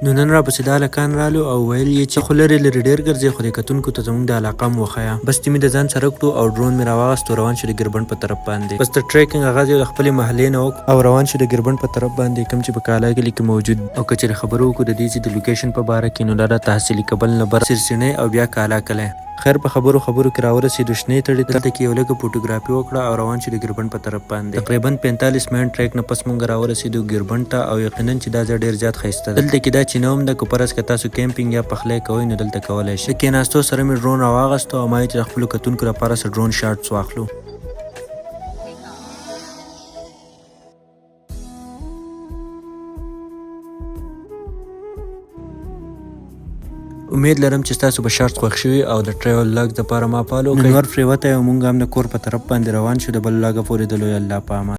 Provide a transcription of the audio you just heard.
نو نن راپسې دا هلکان رالو او ویل یې چې خو لرې لرې ډېر ګرځې خو دې کتونکو ته زموږ د علاقه هم وښیه. بس تیمې د ځان سره کړو او ډرون مې راواغست او روان شو د ګربڼ په طرف باندې. بس د ټریکینګ آغاز یې د خپلې محلې نه وکړو او روان شو د ګربڼ په طرف باندې کوم چې په کالا کلي کې موجود او که چېرې خبرې وکړو د دې چې د لوکیشن په باره کې نو دا د تحصیلي کابل نه بر سرسینۍ او بیا کالا کلی. خیر په خبرو کې راورسېدو شنې تړې ته دلته کې یو لږه فوټوګرافي وکړه او روان شو د ګربڼ په طرف باندې. تقریبا 45 منټ ټریک نه پس مونږ راورسېدو ګربڼ ته او یقینا چې دا ځای ډېر زیات ښایسته ده. دلته کې دا چینه هم ده که فرض که تاسو کیمپینګ یا پخلی کوئ نو دلته کولی شئ. د کېناستو سره مې ډرون راواغستو او ما چې د خپلو کتونکو لپاره څه ډرون شاټس واخلو. امید لرم چې تاسو به شارټ خوښ شوي او د ټریول لاګ دپاره ما فالو کړئ. نور پرېوتی او مونږ هم د کور په طرف باندې روان شو د بل لاګه پورې د لوی الله په امان.